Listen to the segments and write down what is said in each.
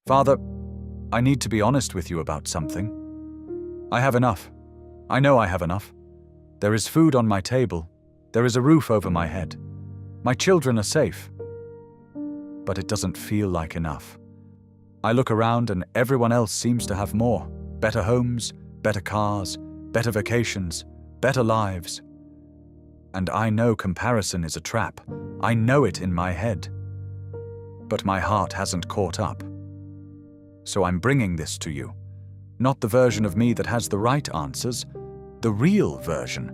Father, I need to be honest with you about something. I have enough. I know I have enough. There is food on my table. There is a roof over my head. My children are safe. But it doesn't feel like enough. I look around and everyone else seems to have more. Better homes, better cars, better vacations, better lives. And I know comparison is a trap. I know it in my head. But my heart hasn't caught up. So I'm bringing this to you. Not the version of me that has the right answers, the real version.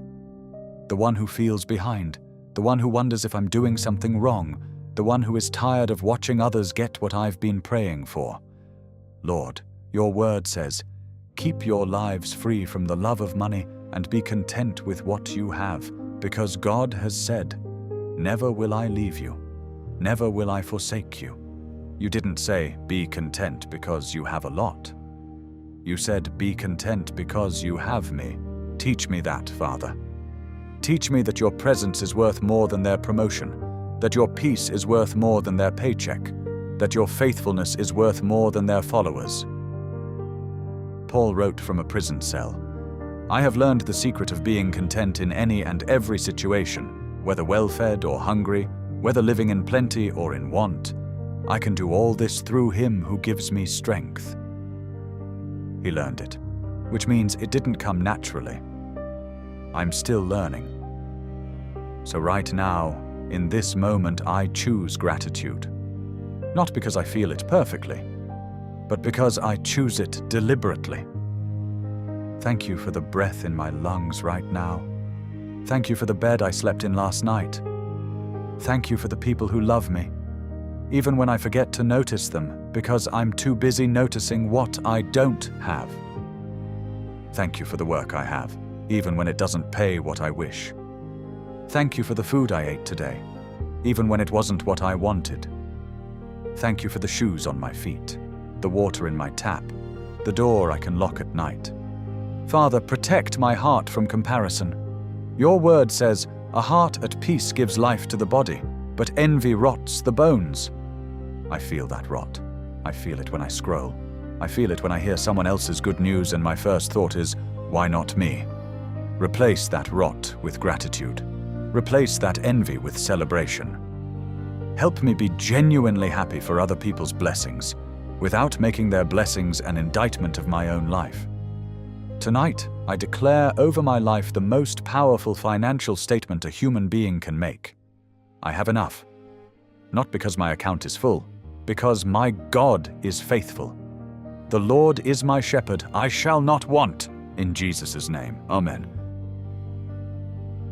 The one who feels behind, the one who wonders if I'm doing something wrong, the one who is tired of watching others get what I've been praying for. Lord, your word says, keep your lives free from the love of money and be content with what you have, because God has said, never will I leave you, never will I forsake you. You didn't say, be content because you have a lot. You said, be content because you have me. Teach me that, Father. Teach me that your presence is worth more than their promotion, that your peace is worth more than their paycheck, that your faithfulness is worth more than their followers. Paul wrote from a prison cell, I have learned the secret of being content in any and every situation, whether well-fed or hungry, whether living in plenty or in want. I can do all this through him who gives me strength. He learned it, which means it didn't come naturally. I'm still learning. So right now, in this moment, I choose gratitude. Not because I feel it perfectly, but because I choose it deliberately. Thank you for the breath in my lungs right now. Thank you for the bed I slept in last night. Thank you for the people who love me, even when I forget to notice them because I'm too busy noticing what I don't have. Thank you for the work I have, even when it doesn't pay what I wish. Thank you for the food I ate today, even when it wasn't what I wanted. Thank you for the shoes on my feet, the water in my tap, the door I can lock at night. Father, protect my heart from comparison. Your word says, a heart at peace gives life to the body, but envy rots the bones. I feel that rot. I feel it when I scroll. I feel it when I hear someone else's good news and my first thought is, why not me? Replace that rot with gratitude. Replace that envy with celebration. Help me be genuinely happy for other people's blessings, without making their blessings an indictment of my own life. Tonight, I declare over my life the most powerful financial statement a human being can make. I have enough. Not because my account is full, because my God is faithful. The Lord is my shepherd, I shall not want. In Jesus' name, amen.